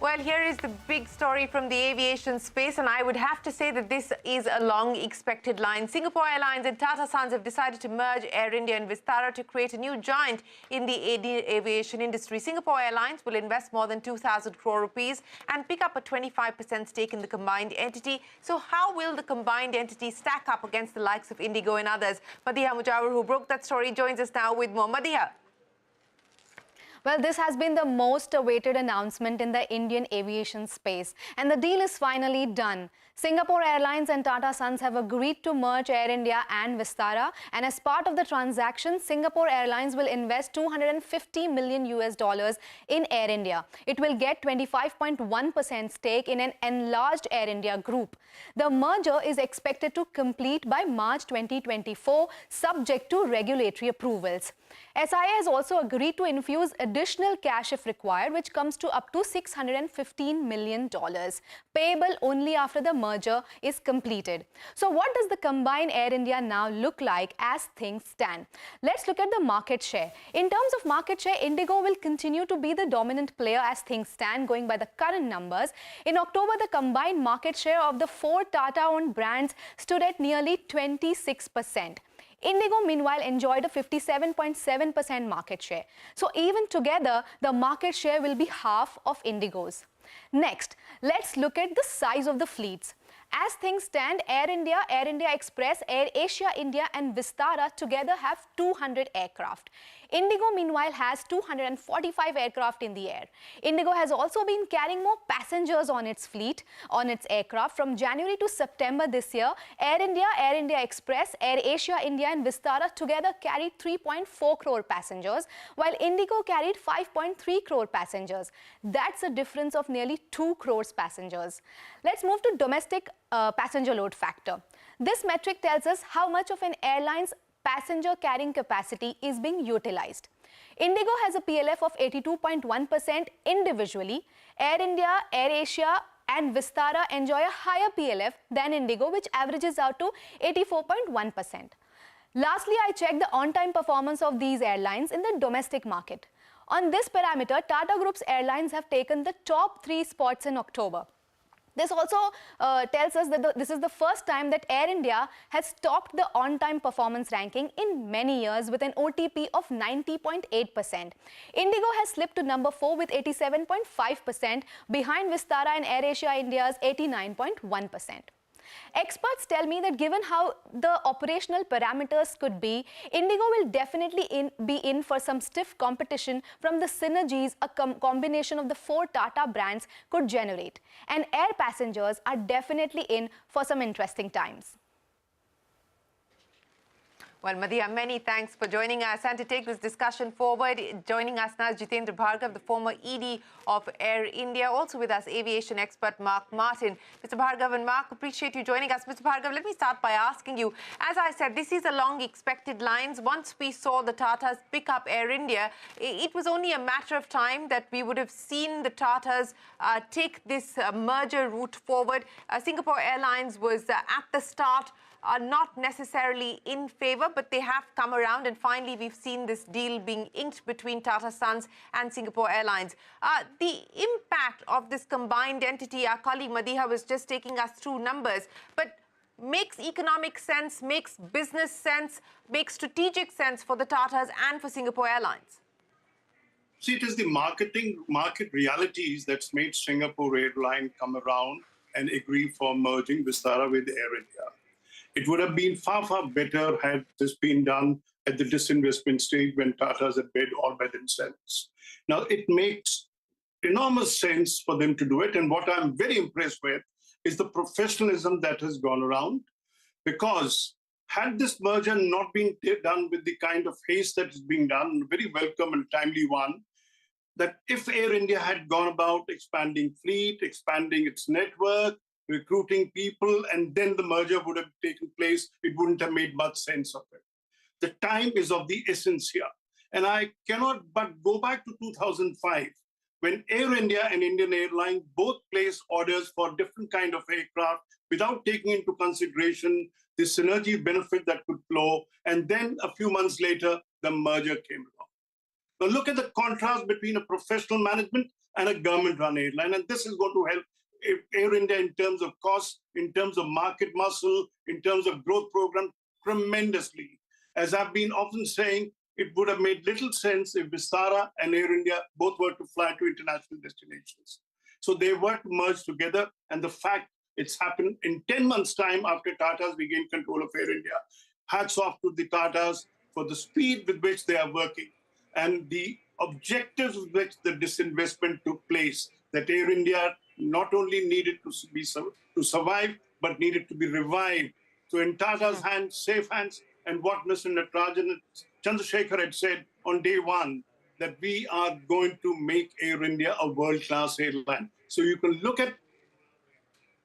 Well, here is the big story from the aviation space, and I would have to say that this is a long-expected line. Singapore Airlines and Tata Sons have decided to merge Air India and Vistara to create a new giant in the aviation industry. Singapore Airlines will invest more than 2,000 crore rupees and pick up a 25% stake in the combined entity. So how will the combined entity stack up against the likes of Indigo and others? Madeeha Mujawar, who broke that story, joins us now with more. Madeeha. Well, this has been the most awaited announcement in the Indian aviation space, and the deal is finally done. Singapore Airlines and Tata Sons have agreed to merge Air India and Vistara, and as part of the transaction, Singapore Airlines will invest $250 million in Air India. It will get 25.1% stake in an enlarged Air India group. The merger is expected to complete by March 2024, subject to regulatory approvals. SIA has also agreed to infuse additional cash if required, which comes to up to $615 million, payable only after the merger is completed. So what does the combined Air India now look like as things stand? Let's look at the market share. In terms of market share, Indigo will continue to be the dominant player as things stand, going by the current numbers. In October, the combined market share of the four Tata-owned brands stood at nearly 26%. Indigo, meanwhile, enjoyed a 57.7% market share. So even together, the market share will be half of Indigo's. Next, let's look at the size of the fleets. As things stand, Air India, Air India Express, Air Asia India and Vistara together have 200 aircraft. Indigo, meanwhile, has 245 aircraft in the air. Indigo has also been carrying more passengers on its fleet, on its aircraft. From January to September this year, Air India Express, Air Asia India and Vistara together carried 3.4 crore passengers, while Indigo carried 5.3 crore passengers. That's a difference of nearly 2 crores passengers. Let's move to domestic passenger load factor. This metric tells us how much of an airline's passenger carrying capacity is being utilized. Indigo has a PLF of 82.1% individually. Air India, Air Asia and Vistara enjoy a higher PLF than Indigo, which averages out to 84.1%. Lastly, I checked the on-time performance of these airlines in the domestic market. On this parameter, Tata Group's airlines have taken the top 3 spots in October. This also tells us that this is the first time that Air India has topped the on-time performance ranking in many years with an OTP of 90.8%. Indigo has slipped to number 4 with 87.5%, behind Vistara and Air Asia India's 89.1%. Experts tell me that given how the operational parameters could be, Indigo will definitely be in for some stiff competition from the synergies a combination of the 4 Tata brands could generate. And air passengers are definitely in for some interesting times. Well, Madeeha, many thanks for joining us. And to take this discussion forward, joining us now is Jitender Bhargava, the former ED of Air India. Also with us, aviation expert Mark Martin. Mr. Bhargava and Mark, appreciate you joining us. Mr. Bhargava, let me start by asking you, as I said, this is a long-expected line. Once we saw the Tatas pick up Air India, it was only a matter of time that we would have seen the Tatas take this merger route forward. Singapore Airlines was at the start are not necessarily in favor, but they have come around, and finally we've seen this deal being inked between Tata Sons and Singapore Airlines. The impact of this combined entity, our colleague Madeeha was just taking us through numbers, but makes economic sense, makes business sense, makes strategic sense for the Tatas and for Singapore Airlines. See, it is the market realities that's made Singapore Airlines come around and agree for merging Vistara with Air India. It would have been far, far better had this been done at the disinvestment stage when Tatas had bid all by themselves. Now, it makes enormous sense for them to do it. And what I'm very impressed with is the professionalism that has gone around. Because had this merger not been done with the kind of haste that is being done, a very welcome and timely one, that if Air India had gone about expanding fleet, expanding its network, recruiting people, and then the merger would have taken place, it wouldn't have made much sense of it. The time is of the essence here. And I cannot but go back to 2005, when Air India and Indian Airlines both placed orders for different kind of aircraft without taking into consideration the synergy benefit that could flow. And then a few months later, the merger came along. Now look at the contrast between a professional management and a government-run airline, and this is going to help Air India in terms of cost, in terms of market muscle, in terms of growth program, tremendously. As I've been often saying, it would have made little sense if Vistara and Air India both were to fly to international destinations. So they were to merge together, and the fact it's happened in 10 months' time after Tata's regained control of Air India. Hats off to the Tatas for the speed with which they are working and the objectives with which the disinvestment took place, that Air India not only needed to survive, but needed to be revived. So in Tata's hands, safe hands, and what Mr. Natarajan Chandrasekhar had said on day one, that we are going to make Air India a world-class airline. So you can look at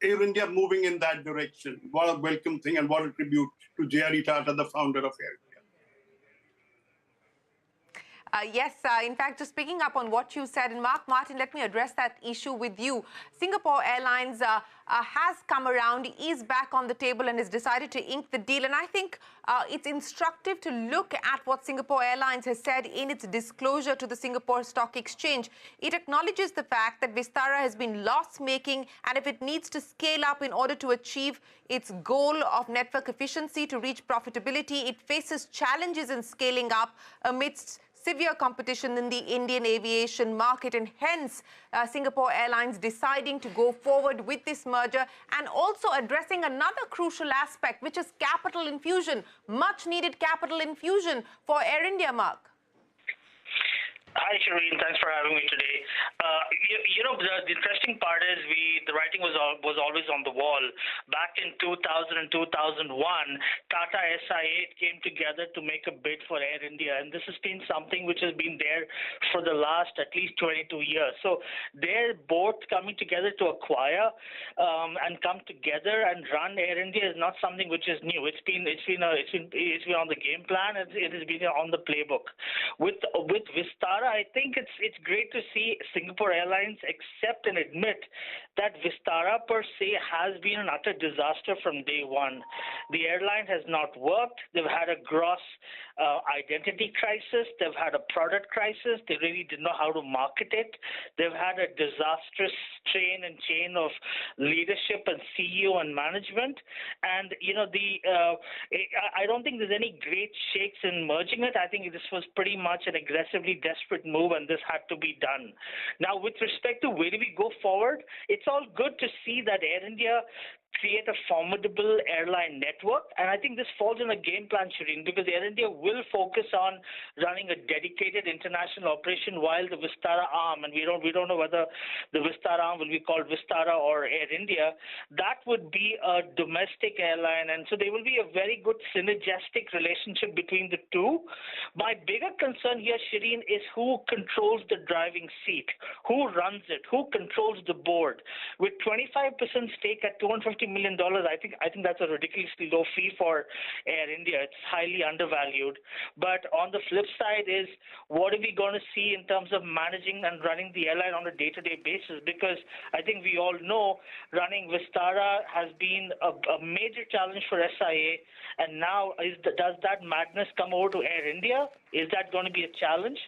Air India moving in that direction. What a welcome thing and what a tribute to J.R.E. Tata, the founder of Air India. Yes, in fact, just picking up on what you said, and Mark Martin, let me address that issue with you. Singapore Airlines has come around, is back on the table and has decided to ink the deal. And I think it's instructive to look at what Singapore Airlines has said in its disclosure to the Singapore Stock Exchange. It acknowledges the fact that Vistara has been loss-making, and if it needs to scale up in order to achieve its goal of network efficiency to reach profitability, it faces challenges in scaling up amidst severe competition in the Indian aviation market, and hence Singapore Airlines deciding to go forward with this merger and also addressing another crucial aspect, which is capital infusion, much needed capital infusion for Air India, Mark. Hi, Shereen. Thanks for having me today. The interesting part is the writing was always on the wall. Back in 2000 and 2001, Tata SIA came together to make a bid for Air India, and this has been something which has been there for the last at least 22 years. So they're both coming together to acquire and come together and run Air India is not something which is new. It's been on the game plan. It has been on the playbook. With Vistara, I think it's great to see Singapore Airlines accept and admit that Vistara per se has been an utter disaster from day one. The airline has not worked. They've had a gross identity crisis. They've had a product crisis. They really didn't know how to market it. They've had a disastrous chain of leadership and CEO and management. And I don't think there's any great shakes in merging it. I think this was pretty much an aggressively desperate move, and this had to be done. Now, with respect to where do we go forward, it's all good to see that Air India create a formidable airline network, and I think this falls in a game plan, Shereen, because Air India will focus on running a dedicated international operation while the Vistara arm, and we don't know whether the Vistara arm will be called Vistara or Air India, that would be a domestic airline, and so there will be a very good synergistic relationship between the two. My bigger concern here, Shereen, is who controls the driving seat, who runs it, who controls the board. With 25% stake at $250 million, I think that's a ridiculously low fee for Air India. It's highly undervalued. But on the flip side is, what are we going to see in terms of managing and running the airline on a day-to-day basis? Because I think we all know running Vistara has been a major challenge for SIA, and now does that madness come over to Air India? Is that going to be a challenge?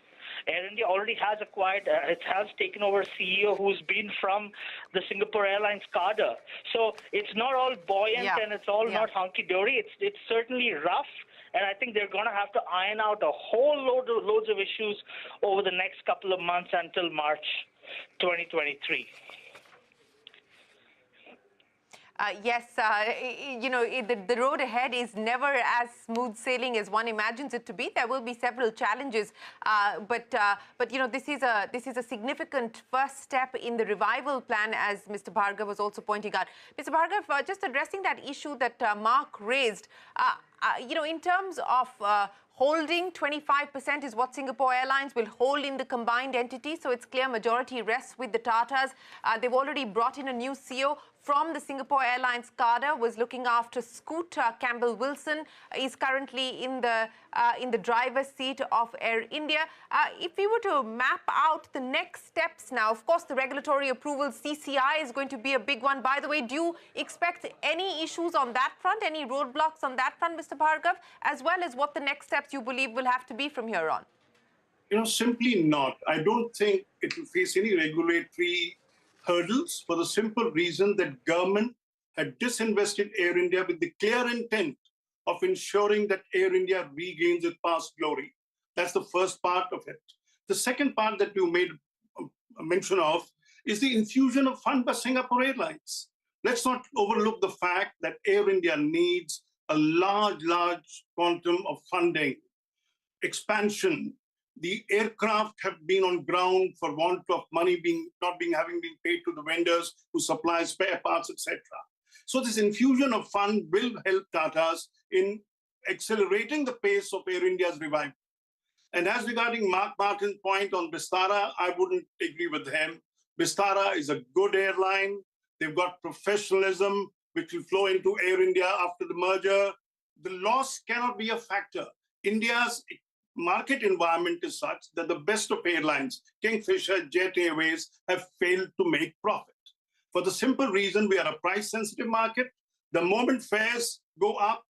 Air India already has acquired, it has taken over a CEO who's been from the Singapore Airlines cadre. So it's not all buoyant and it's all not hunky-dory. It's certainly rough, and I think they're going to have to iron out a whole loads of issues over the next couple of months until March 2023. Yes, the road ahead is never as smooth sailing as one imagines it to be. There will be several challenges, but this is a significant first step in the revival plan, as Mr. Bhargava was also pointing out. Mr. Bhargava, just addressing that issue that Mark raised, in terms of holding 25% is what Singapore Airlines will hold in the combined entity, so it's clear majority rests with the Tatas. They've already brought in a new CEO from the Singapore Airlines cadre, was looking after Scoot. Campbell Wilson is currently in the driver's seat of Air India. If we were to map out the next steps now, of course, the regulatory approval, CCI, is going to be a big one. By the way, do you expect any issues on that front, any roadblocks on that front, Mr. Bhargav, as well as what the next steps you believe will have to be from here on? Simply not. I don't think it will face any regulatory hurdles for the simple reason that government had disinvested Air India with the clear intent of ensuring that Air India regains its past glory. That's the first part of it. The second part that you made a mention of is the infusion of fund by Singapore Airlines. Let's not overlook the fact that Air India needs a large quantum of funding, expansion. The aircraft have been on ground for want of money having been paid to the vendors who supply spare parts, etc. So this infusion of fund will help Tatas in accelerating the pace of Air India's revival. And as regarding Mark Martin's point on Vistara, I wouldn't agree with him. Vistara is a good airline. They've got professionalism, which will flow into Air India after the merger. The loss cannot be a factor. India's market environment is such that the best of airlines, Kingfisher, Jet Airways, have failed to make profit. For the simple reason we are a price-sensitive market. The moment fares go up,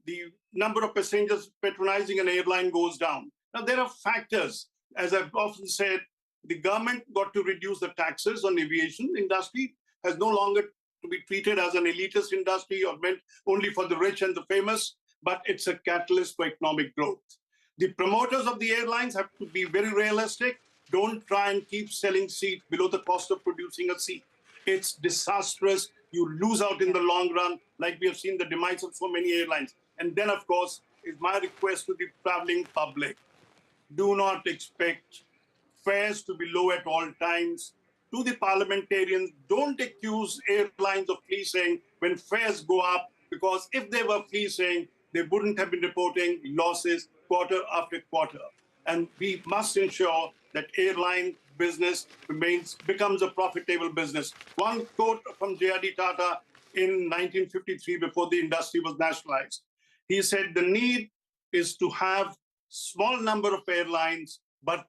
the number of passengers patronizing an airline goes down. Now, there are factors. As I've often said, the government got to reduce the taxes on aviation. Industry has no longer to be treated as an elitist industry or meant only for the rich and the famous, but it's a catalyst for economic growth. The promoters of the airlines have to be very realistic. Don't try and keep selling seats below the cost of producing a seat. It's disastrous. You lose out in the long run, like we have seen the demise of so many airlines. And then, of course, is my request to the traveling public. Do not expect fares to be low at all times. To the parliamentarians, don't accuse airlines of fleecing when fares go up, because if they were fleecing, they wouldn't have been reporting losses quarter after quarter. And we must ensure that airline business becomes a profitable business. One quote from J.R.D. Tata in 1953, before the industry was nationalized. He said, the need is to have small number of airlines, but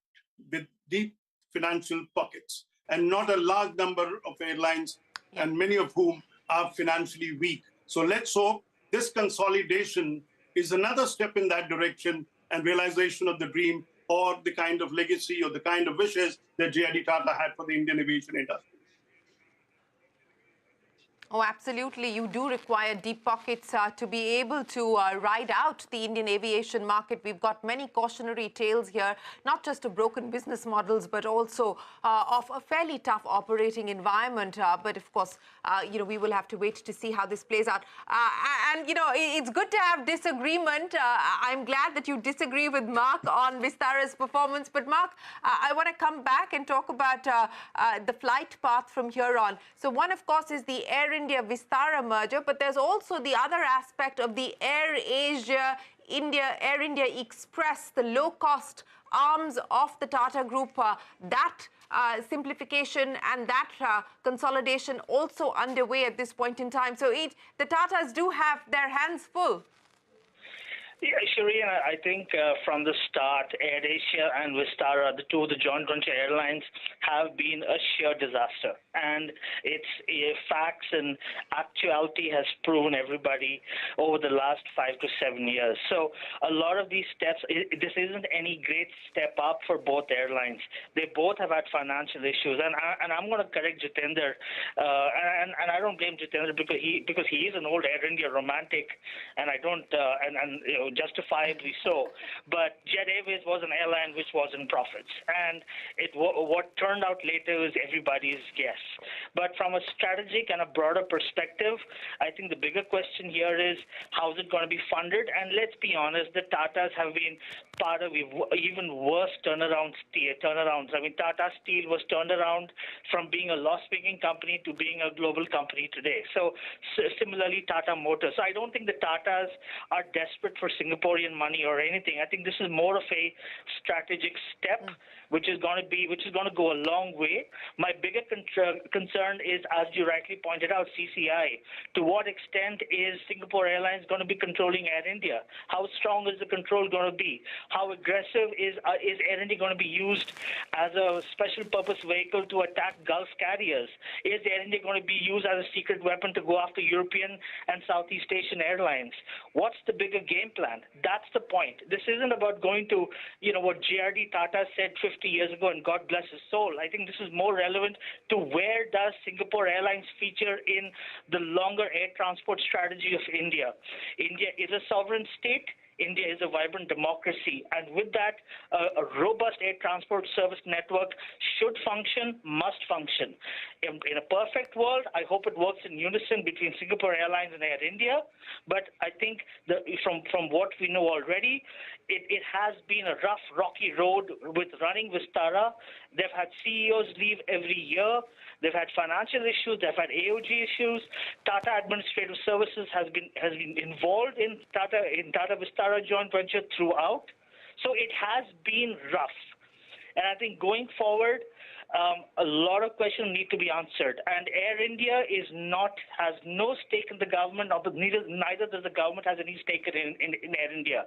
with deep financial pockets, and not a large number of airlines, and many of whom are financially weak. So let's hope this consolidation is another step in that direction and realization of the dream or the kind of legacy or the kind of wishes that J.R.D. Tata had for the Indian aviation industry. Oh, absolutely. You do require deep pockets to be able to ride out the Indian aviation market. We've got many cautionary tales here, not just of broken business models, but also of a fairly tough operating environment. But of course, we will have to wait to see how this plays out. And, it's good to have disagreement. I'm glad that you disagree with Mark on Vistara's performance. But Mark, I want to come back and talk about the flight path from here on. So one, of course, is the Air India Vistara merger, but there's also the other aspect of the Air India Express, the low-cost arms of the Tata Group. That simplification and that consolidation also underway at this point in time. So the Tatas do have their hands full. Yeah, Shereen, I think from the start, Air Asia and Vistara, the two of the joint venture airlines, have been a sheer disaster. And it's facts and actuality has proven everybody over the last 5 to 7 years. So a lot of these steps, this isn't any great step up for both airlines. They both have had financial issues. And I'm going to correct Jitender. And I don't blame Jitender because he is an old Air India romantic, and I don't justifiably so. But Jet Airways was an airline which was in profits, and what turned out later is everybody's guess. But from a strategic and a broader perspective, I think the bigger question here is how is it going to be funded? And let's be honest, the Tatas have been part of even worse turnarounds. I mean, Tata Steel was turned around from being a loss-making company to being a global company today. So similarly, Tata Motors. So I don't think the Tatas are desperate for Singaporean money or anything. I think this is more of a strategic step which is going to go a long way. My bigger concern is, as you rightly pointed out, CCI. To what extent is Singapore Airlines going to be controlling Air India? How strong is the control going to be? How aggressive is Air India going to be used as a special purpose vehicle to attack Gulf carriers? Is Air India going to be used as a secret weapon to go after European and Southeast Asian airlines? What's the bigger game plan? That's the point. This isn't about going to, what JRD Tata said 50 years ago, and God bless his soul. I think this is more relevant to where does Singapore Airlines feature in the longer air transport strategy of India. India is a sovereign state. India is a vibrant democracy, and with that, a robust air transport service network should function, must function. In a perfect world, I hope it works in unison between Singapore Airlines and Air India, but I think from what we know already, it has been a rough, rocky road with running Vistara. They've had CEOs leave every year. They've had financial issues. They've had AOG issues. Tata Administrative Services has been involved in Tata Vistara joint venture throughout. So it has been rough. And I think going forward, a lot of questions need to be answered. And Air India has no stake in the government, neither does the government has any stake in Air India.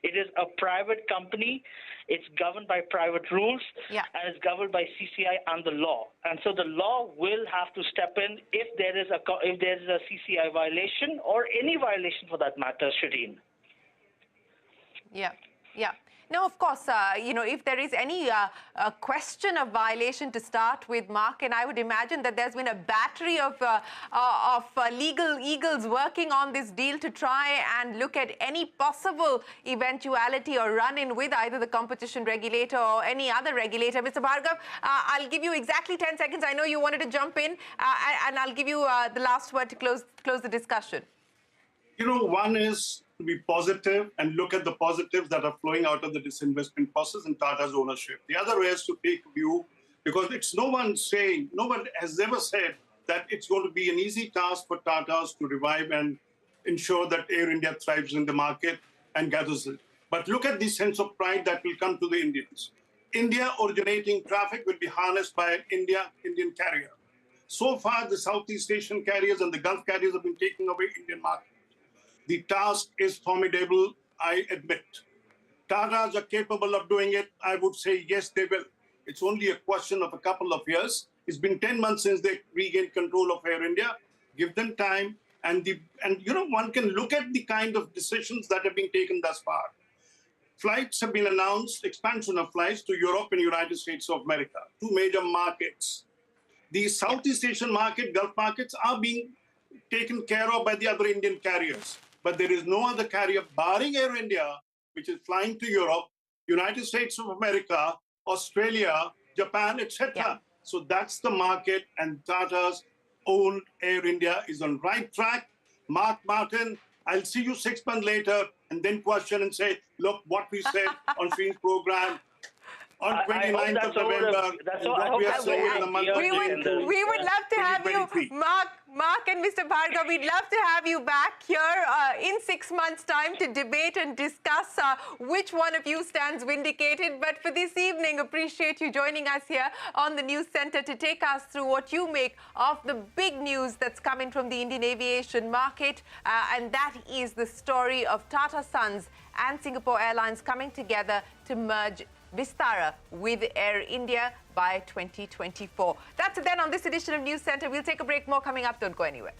It is a private company. It's governed by private rules, and it's governed by CCI and the law. And so the law will have to step in if there is a CCI violation or any violation for that matter, Shereen. Yeah. Now, of course, if there is any question of violation to start with, Mark, and I would imagine that there's been a battery of legal eagles working on this deal to try and look at any possible eventuality or run-in with either the competition regulator or any other regulator. Mr. Bhargav, I'll give you exactly 10 seconds. I know you wanted to jump in, and I'll give you the last word to close the discussion. One is to be positive and look at the positives that are flowing out of the disinvestment process and Tata's ownership. The other is to take a view, because no one has ever said that it's going to be an easy task for Tata's to revive and ensure that Air India thrives in the market and gathers it. But look at the sense of pride that will come to the Indians. India originating traffic will be harnessed by an Indian carrier. So far, the Southeast Asian carriers and the Gulf carriers have been taking away Indian market. The task is formidable, I admit. Tatas are capable of doing it. I would say yes, they will. It's only a question of a couple of years. It's been 10 months since they regained control of Air India. Give them time. And one can look at the kind of decisions that have been taken thus far. Flights have been announced, expansion of flights to Europe and United States of America, two major markets. The Southeast Asian market, Gulf markets are being taken care of by the other Indian carriers. But there is no other carrier barring Air India, which is flying to Europe, United States of America, Australia, Japan, etc. So that's the market, and Tata's own Air India is on right track. Mark Martin, I'll see you 6 months later and then question and say, look, what we said on Shereen's program on 29th of November is what we are saying in the month of June. We would love to have you, Mark and Mr. Bhargav, we'd love to have you back here in 6 months' time to debate and discuss which one of you stands vindicated. But for this evening, appreciate you joining us here on the Newscentre to take us through what you make of the big news that's coming from the Indian aviation market. And that is the story of Tata Sons and Singapore Airlines coming together to merge Vistara with Air India by 2024. That's it then on this edition of Newscentre. We'll take a break. More coming up. Don't go anywhere.